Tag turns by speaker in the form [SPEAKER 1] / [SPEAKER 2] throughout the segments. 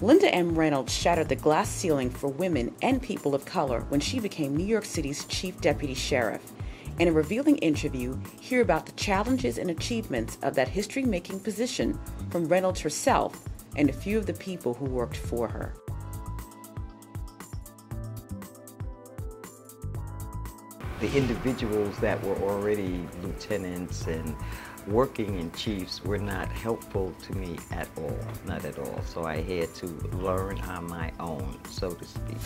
[SPEAKER 1] Linda M. Reynolds shattered the glass ceiling for women and people of color when she became New York City's Chief Deputy Sheriff. In a revealing interview, hear about the challenges and achievements of that history-making position from Reynolds herself and a few of the people who worked for her.
[SPEAKER 2] The individuals that were already lieutenants and working in chiefs were not helpful to me at all, not at all. So I had to learn on my own, so to speak.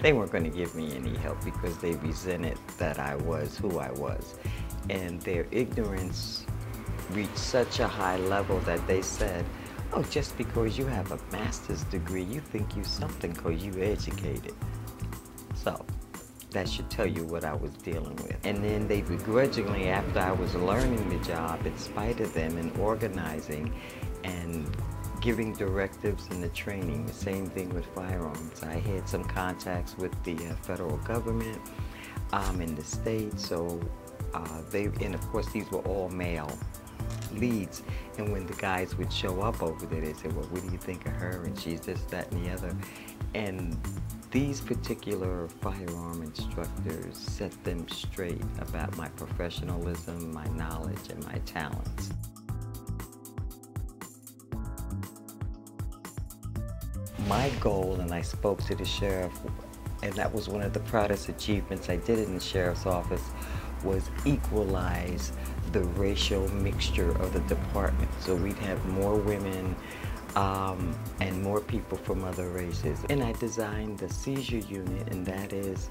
[SPEAKER 2] They weren't going to give me any help because they resented that I was who I was. And their ignorance reached such a high level that they said, oh, just because you have a master's degree, you think you're something because you're educated. So that should tell you what I was dealing with. And then they begrudgingly, after I was learning the job, in spite of them, and organizing and giving directives in the training, the same thing with firearms. I had some contacts with the federal government in the state, so and of course these were all male leads. And when the guys would show up over there, they said, well, what do you think of her? And she's this, that, and the other. And these particular firearm instructors set them straight about my professionalism, my knowledge, and my talents. My goal, and I spoke to the sheriff, and that was one of the proudest achievements I did in the sheriff's office, was equalize the racial mixture of the department. So we'd have more women and more people from other races. And I designed the seizure unit, and that is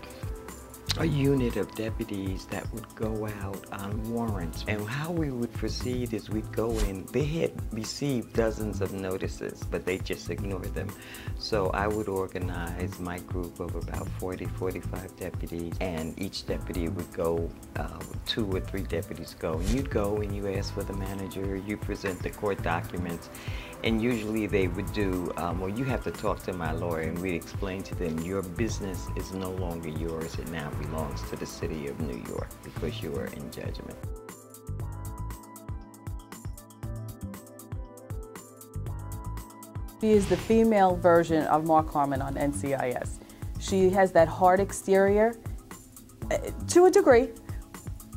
[SPEAKER 2] a unit of deputies that would go out on warrants. And how we would proceed is we'd go in, they had received dozens of notices, but they just ignored them. So I would organize my group of about 40, 45 deputies, and each deputy would go, 2 or 3 deputies go. And you'd go and you ask for the manager, you present the court documents, and usually they would do, well, you have to talk to my lawyer, and we'd explain to them, your business is no longer yours, it now belongs to the city of New York because you are in judgment.
[SPEAKER 3] She is the female version of Mark Harmon on NCIS. She has that hard exterior, to a degree,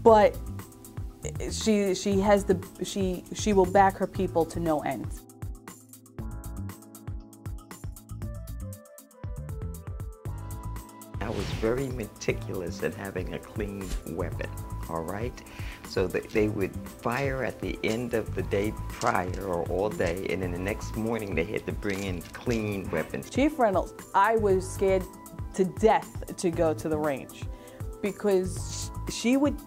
[SPEAKER 3] but she will back her people to no end.
[SPEAKER 2] I was very meticulous in having a clean weapon, all right? So that they would fire at the end of the day prior or all day, and then the next morning they had to bring in clean weapons.
[SPEAKER 3] Chief Reynolds, I was scared to death to go to the range because she would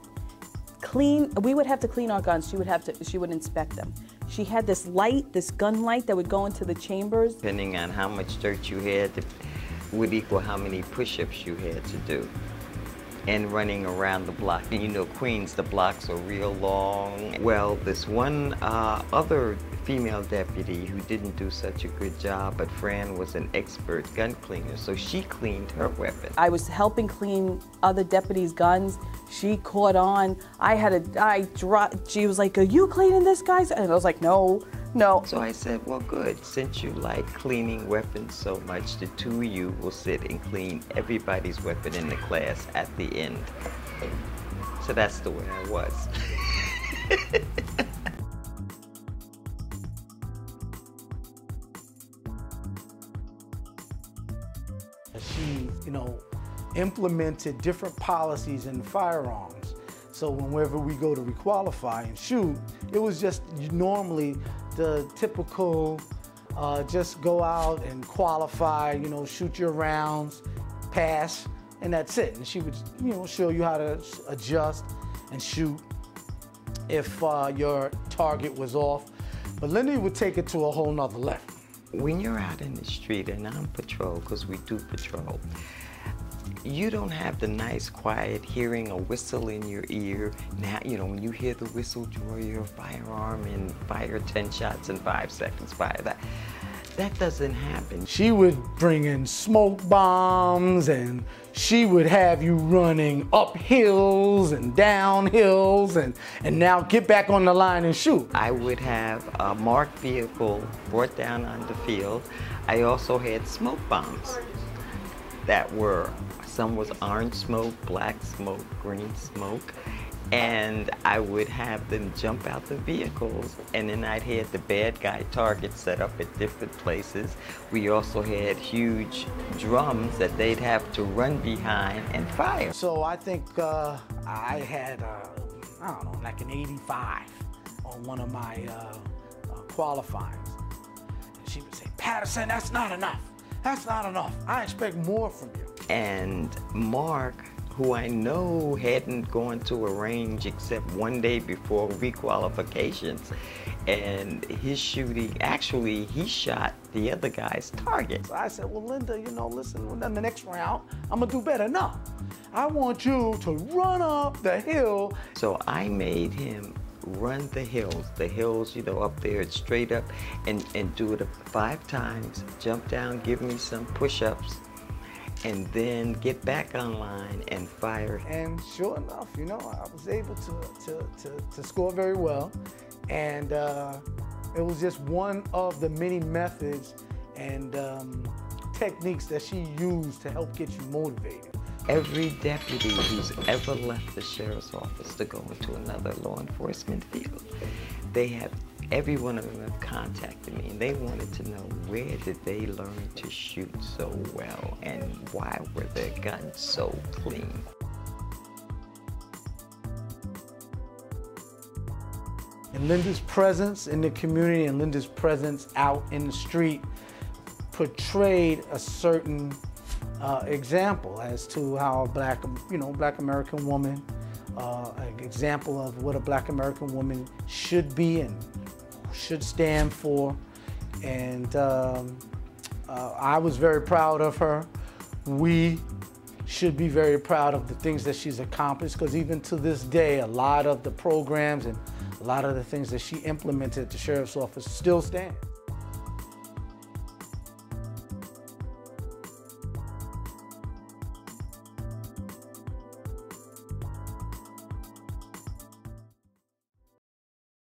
[SPEAKER 3] clean, we would have to clean our guns, she would inspect them. She had this light, this gun light that would go into the chambers.
[SPEAKER 2] Depending on how much dirt you had, would equal how many push-ups you had to do, and running around the block. And you know, Queens, the blocks are real long. Well, this one other female deputy who didn't do such a good job, but Fran was an expert gun cleaner, so she cleaned her weapon.
[SPEAKER 3] I was helping clean other deputies' guns. She caught on. She was like, are you cleaning this guy's? And I was like, no. No.
[SPEAKER 2] So I said, well, good. Since you like cleaning weapons so much, the 2 of you will sit and clean everybody's weapon in the class at the end. So that's the way I was.
[SPEAKER 4] She, implemented different policies in firearms. So whenever we go to requalify and shoot, it was just normally the typical, just go out and qualify, shoot your rounds, pass, and that's it. And she would, show you how to adjust and shoot if your target was off. But Linda would take it to a whole nother level.
[SPEAKER 2] When you're out in the street and on patrol, because we do patrol, you don't have the nice, quiet hearing a whistle in your ear. Now, when you hear the whistle, draw your firearm and fire 10 shots in 5 seconds. Fire that. That doesn't happen.
[SPEAKER 4] She would bring in smoke bombs, and she would have you running up hills and down hills, and now get back on the line and shoot.
[SPEAKER 2] I would have a marked vehicle brought down on the field. I also had smoke bombs that were, some was orange smoke, black smoke, green smoke. And I would have them jump out the vehicles, and then I'd had the bad guy targets set up at different places. We also had huge drums that they'd have to run behind and fire.
[SPEAKER 4] So I think I had, I don't know, like an 85 on one of my qualifyings. And she would say, Patterson, that's not enough. That's not enough. I expect more from you.
[SPEAKER 2] And Mark, who I know hadn't gone to a range except one day before requalifications, and his shooting, actually, he shot the other guy's target.
[SPEAKER 4] So I said, well, Linda, you know, listen, in the next round, I'm gonna do better. No, I want you to run up the hill.
[SPEAKER 2] So I made him run the hills, you know, up there straight up, and do it 5 times, jump down, give me some push-ups, and then get back online and fire.
[SPEAKER 4] And sure enough, you know, I was able to score very well. And it was just one of the many methods and techniques that she used to help get you motivated.
[SPEAKER 2] Every deputy who's ever left the sheriff's office to go into another law enforcement field, every one of them have contacted me, and they wanted to know, where did they learn to shoot so well, and why were their guns so clean?
[SPEAKER 4] And Linda's presence in the community and Linda's presence out in the street portrayed a certain example as to how a black American woman, an example of what a black American woman should be and should stand for. And I was very proud of her. We should be very proud of the things that she's accomplished, because even to this day, a lot of the programs and a lot of the things that she implemented at the sheriff's office still stand.